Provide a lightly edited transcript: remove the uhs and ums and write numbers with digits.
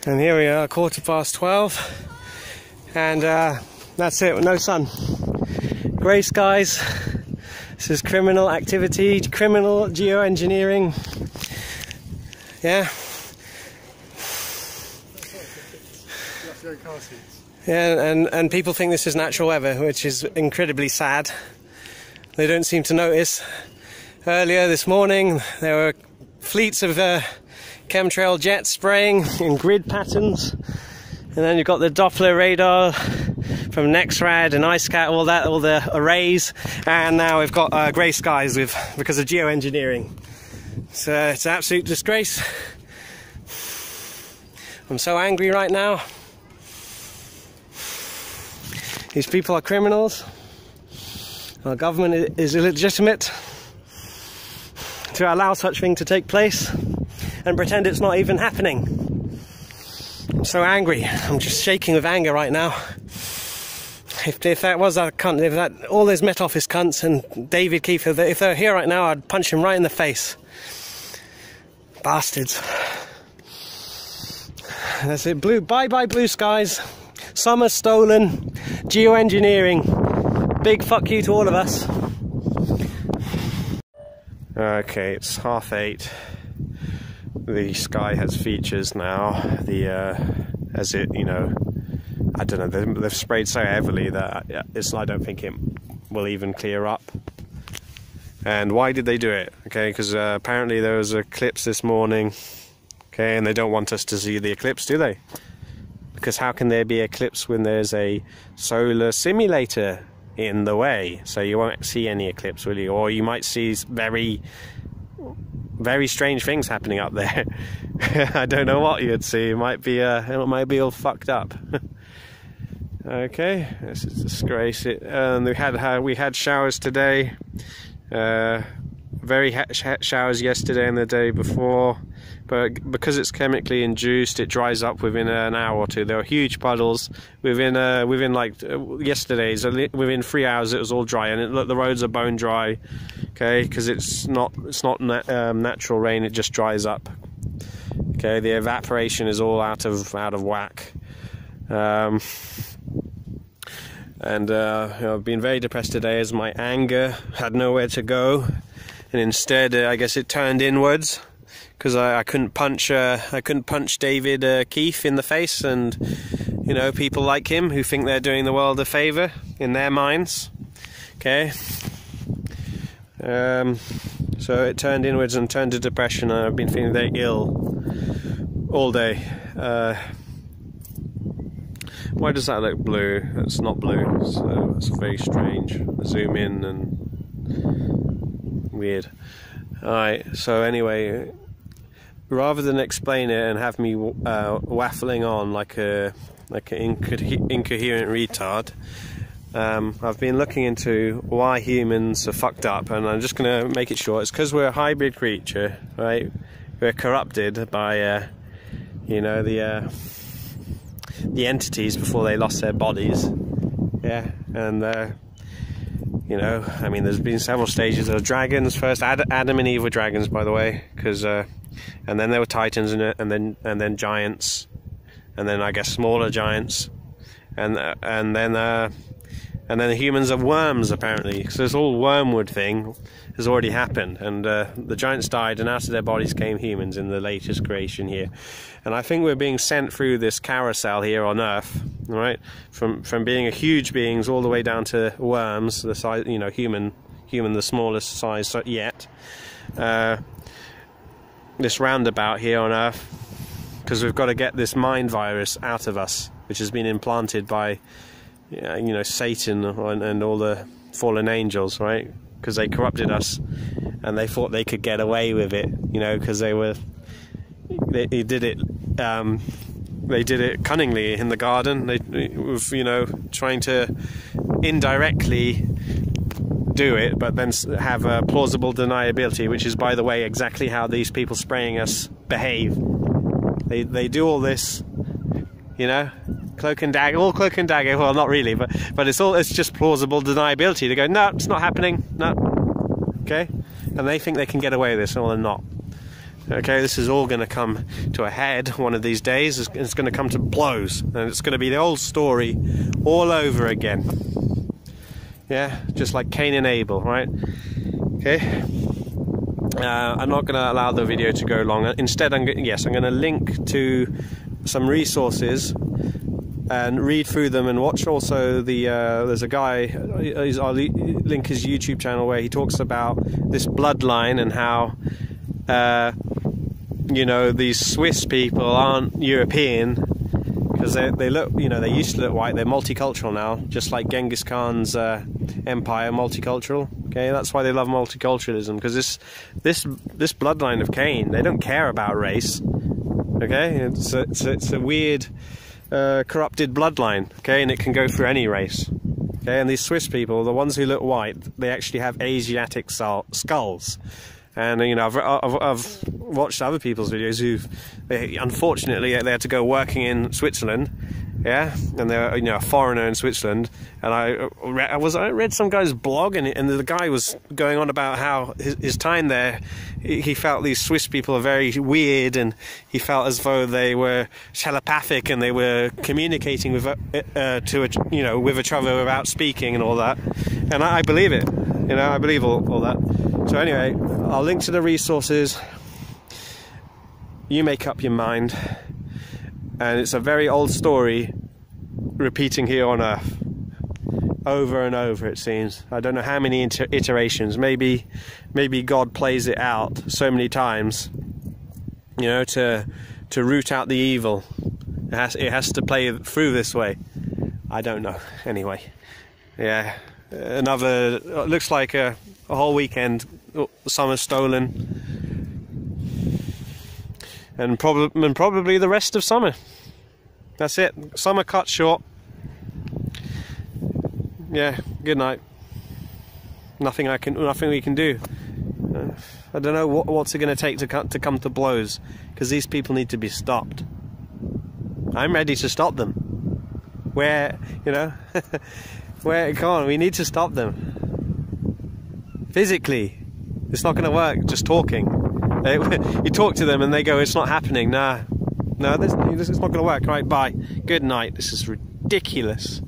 And here we are, 12:15, and that's it, no sun. Grey skies. This is criminal activity, criminal geoengineering. Yeah. Yeah, and people think this is natural weather, which is incredibly sad. They don't seem to notice. Earlier this morning, there were fleets of chemtrail jets spraying in grid patterns, and then you've got the Doppler radar from NEXRAD and IceCat, all the arrays, and now we've got grey skies because of geoengineering. So it's an absolute disgrace. I'm so angry right now. These people are criminals. Our government is illegitimate to allow such thing to take place and pretend it's not even happening. I'm so angry. I'm just shaking with anger right now. If that was a cunt, if that all those Met Office cunts and David Keefe, if they're here right now, I'd punch him right in the face. Bastards. That's it. Bye bye blue skies. Summer stolen. Geoengineering. Big fuck you to all of us. Okay, it's 8:30. The sky has features now. As it, I don't know. They've sprayed so heavily that I don't think it will even clear up. And why did they do it? Okay, because apparently there was an eclipse this morning. Okay, and they don't want us to see the eclipse, do they? Because how can there be eclipse when there's a solar simulator in the way? So you won't see any eclipse, will you? Or you might see very, very strange things happening up there. I don't know what you'd see. It might be all fucked up. Okay, this is a disgrace. We had showers today. Very showers yesterday and the day before. But because it's chemically induced, it dries up within an hour or two. There were huge puddles within like yesterday's. Within 3 hours, it was all dry, and the roads are bone dry. Okay, because it's not natural rain. It just dries up. Okay, the evaporation is all out of whack. I've been very depressed today as my anger had nowhere to go, and instead, I guess it turned inwards. Because I couldn't punch David Keefe in the face, and people like him who think they're doing the world a favour in their minds. Okay, so it turned inwards and turned to depression, and I've been feeling very ill all day. Why does that look blue? It's not blue, so that's very strange. Zoom in and weird. Alright, so anyway, rather than explain it and have me waffling on like an incoherent retard, I've been looking into why humans are fucked up, and I'm just going to make it short. It's because we're a hybrid creature, right? We're corrupted by, the entities before they lost their bodies. Yeah, and I mean, there's been several stages of dragons. First, Adam and Eve were dragons, by the way, and then there were titans, and then giants, and then I guess smaller giants, and then the humans are worms apparently. So this whole wormwood thing has already happened, and the giants died, and out of their bodies came humans in the latest creation here. And I think we're being sent through this carousel here on Earth, right? From being a huge beings all the way down to worms, the size, human, the smallest size yet. This roundabout here on Earth, because we've got to get this mind virus out of us, which has been implanted by, Satan and all the fallen angels, right? Because they corrupted us, and they thought they could get away with it, because they did it. They did it cunningly in the garden. They trying to indirectly do it, but then have a plausible deniability, which is, by the way, exactly how these people spraying us behave. They do all this, cloak and dagger, all cloak and dagger. Well, not really, but it's just plausible deniability. They go, no, it's not happening, no, okay, and they think they can get away with this, well, they're not. Okay, this is all going to come to a head one of these days. It's going to come to blows, and it's going to be the old story all over again. Yeah, just like Cain and Abel, right? Okay. I'm not going to allow the video to go long. Instead, I'm going to link to some resources and read through them, and watch also the there's a guy, I'll link his YouTube channel, where he talks about this bloodline and how you know, these Swiss people aren't European because they look, you know, they used to look white. They're multicultural now, just like Genghis Khan's empire, multicultural. Okay, that's why they love multiculturalism, because this bloodline of Cain, they don't care about race. Okay, it's a weird corrupted bloodline. Okay, and it can go through any race. Okay, and these Swiss people, the ones who look white, they actually have Asiatic skulls. And you know, I've watched other people's videos unfortunately they had to go working in Switzerland, yeah, and they're, you know, a foreigner in Switzerland. And I read some guy's blog, and the guy was going on about how his time there, he felt these Swiss people are very weird, and he felt as though they were telepathic and they were communicating with you know, with each other without speaking and all that. And I believe it, you know, I believe all that. So anyway, I'll link to the resources. You make up your mind. And it's a very old story repeating here on Earth. Over and over, it seems. I don't know how many iterations. Maybe God plays it out so many times, you know, to root out the evil. It has to play through this way. I don't know. Anyway, yeah. Another, looks like a whole weekend, summer stolen, and probably the rest of summer. That's it. Summer cut short. Yeah. Good night. Nothing we can do. I don't know what's it going to take to come to blows, because these people need to be stopped. I'm ready to stop them. Where, you know. Come on, we need to stop them. Physically. It's not going to work, just talking. You talk to them and they go, it's not happening. Nah, this is not going to work. Right, bye. Good night. This is ridiculous.